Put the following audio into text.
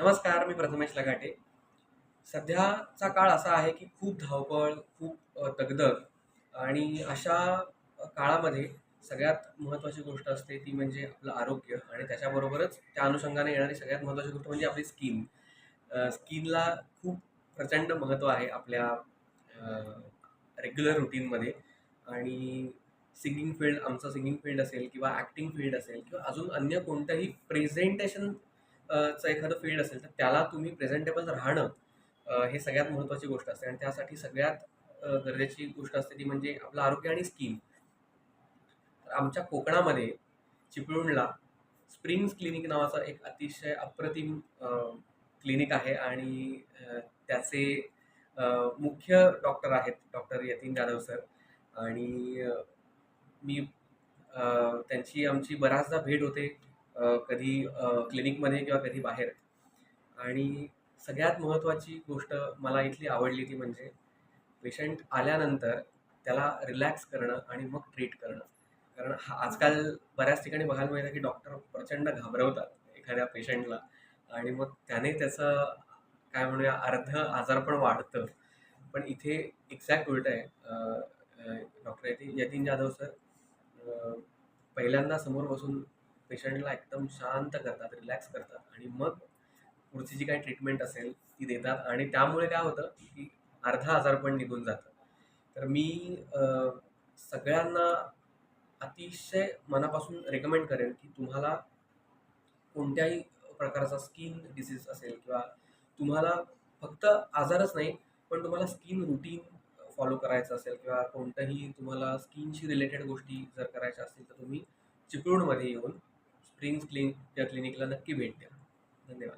नमस्कार, मी प्रथमेश लगाटे. सध्याचा काळ असा आहे की खूप धावपळ, खूप दगदग आणि अशा काळामध्ये सगळ्यात महत्त्वाची गोष्ट असते ती म्हणजे आपलं आरोग्य आणि त्याच्याबरोबरच त्या अनुषंगाने येणारी सगळ्यात महत्त्वाची गोष्ट म्हणजे आपली स्किन. स्किनला खूप प्रचंड महत्त्व आहे आपल्या रेग्युलर रुटीनमध्ये आणि सिंगिंग फील्ड असेल किंवा ॲक्टिंग फील्ड असेल किंवा अजून अन्य कोणतंही प्रेझेंटेशन चं एखादं फील्ड असेल तर त्याला तुम्ही प्रेझेंटेबल राहणं हे सगळ्यात महत्त्वाची गोष्ट असते आणि त्यासाठी सगळ्यात गरजेची गोष्ट असते ती म्हणजे आपलं आरोग्य आणि स्किन. तर आमच्या कोकणामध्ये चिपळूणला स्प्रिंग्स क्लिनिक नावाचा एक अतिशय अप्रतिम क्लिनिक आहे आणि त्याचे मुख्य डॉक्टर आहेत डॉक्टर यतीन जाधव सर आणि मी त्यांची आमची बऱ्याचदा भेट होते कधी क्लिनिकमध्ये किंवा कधी बाहेर. आणि सगळ्यात महत्त्वाची गोष्ट मला इथली आवडली ती म्हणजे पेशंट आल्यानंतर त्याला रिलॅक्स करणं आणि मग ट्रीट करणं. कारण आजकाल बऱ्याच ठिकाणी बघायला मिळतं की डॉक्टर प्रचंड घाबरवतात एखाद्या पेशंटला आणि मग त्याने त्याचं काय म्हणूया अर्ध आजारपण वाढतं. पण इथे एक्झॅक्ट उलटं आहे. डॉक्टर यतीन जाधव सर पहिल्यांदा समोर बसून पेशंटला एकदम शांत करतात, रिलॅक्स करतात आणि मग पुढची जी काही ट्रीटमेंट असेल ती देतात आणि त्यामुळे काय होतं की अर्धा आजारपण निघून जातं. तर मी सगळ्यांना अतिशय मनापासून रेकमेंड करेन की तुम्हाला कोणत्याही प्रकारचा स्किन डिसीज असेल किंवा तुम्हाला फक्त आजारच नाही, पण तुम्हाला स्किन रूटीन फॉलो करायचं असेल किंवा कोणतंही तुम्हाला स्किनशी रिलेटेड गोष्टी जर करायच्या असतील, तर तुम्ही चिपळूणमध्ये येऊन स्प्रिंग्स क्लिनिकला नक्की भेट द्या. धन्यवाद.